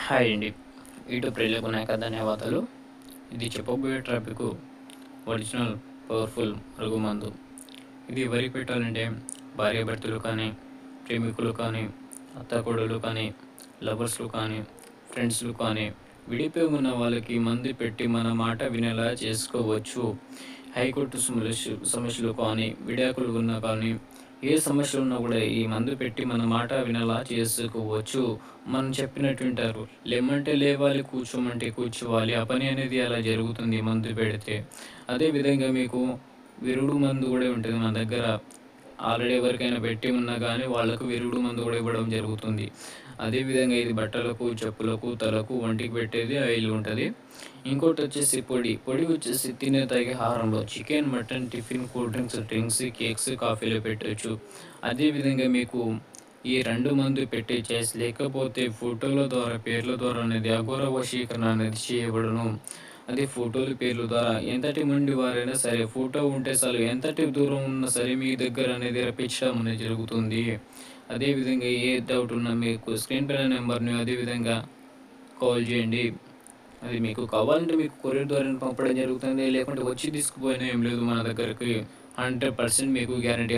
Hi అండి. YouTube ప్రియులకు నా యొక్క ధన్యవాదాలు. ఇది చెప్పబోయే టాపిక్ ఒరిజినల్ పవర్ఫుల్ మరుగుమందు. ఇది ఎవరికి పెట్టాలంటే భార్యాభర్తలు కానీ, ప్రేమికులు కానీ, అత్తాకోడలు కానీ, లవర్స్లు కానీ, ఫ్రెండ్స్లు కానీ, విడిపోయి ఉన్న వాళ్ళకి మందు పెట్టి మన మాట వినేలా చేసుకోవచ్చు. హైకోర్టు సమస్యలు కానీ, విడాకులు ఉన్నా కానీ, ఏ సమస్యలు ఉన్నా కూడా ఈ మందు పెట్టి మన మాట వినేలా చేసుకోవచ్చు. మనం చెప్పినట్టు వింటారు. లేమంటే లేవాలి, కూర్చోమంటే కూర్చోవాలి. ఆ పని అనేది అలా జరుగుతుంది మందు పెడితే. అదేవిధంగా మీకు విరుగుడు మందు కూడా ఉంటుంది మన దగ్గర. ఆల్రెడీ ఎవరికైనా పెట్టి ఉన్నా కానీ వాళ్ళకు విరుగుడు మందు కూడా ఇవ్వడం జరుగుతుంది. అదేవిధంగా ఇది బట్టలకు, చెప్పులకు, తలకు, ఒంటికి పెట్టేది ఆయిల్ ఉంటుంది. ఇంకోటి వచ్చేసి పొడి వచ్చేసి తినే తాగే ఆహారంలో chicken, mutton, tiffin, cool drinks, cakes, కాఫీలు పెట్టవచ్చు. అదేవిధంగా మీకు ఈ 2 మందు పెట్టే ఛాయిస్ లేకపోతే ఫోటోల ద్వారా, పేర్ల ద్వారా అనేది అఘోర వశీకరణ అనేది చేయబడును. అదే ఫోటోలు, పేర్ల ద్వారా ఎంతటి మంది వారైనా సరే ఫోటో ఉంటే చాలు, ఎంతటి దూరం ఉన్నా సరే మీ దగ్గర అనేది రప్పించడం అనేది జరుగుతుంది. అదేవిధంగా ఏ డౌట్ ఉన్నా మీకు స్క్రీన్ పైన నెంబర్ని అదేవిధంగా కాల్ చేయండి. అది మీకు కావాలంటే మీకు కొరియర్ ద్వారా పంపడం జరుగుతుంది. లేకుంటే వచ్చి తీసుకుపోయినా ఏం లేదు, మన దగ్గరికి 100% మీకు గ్యారంటీ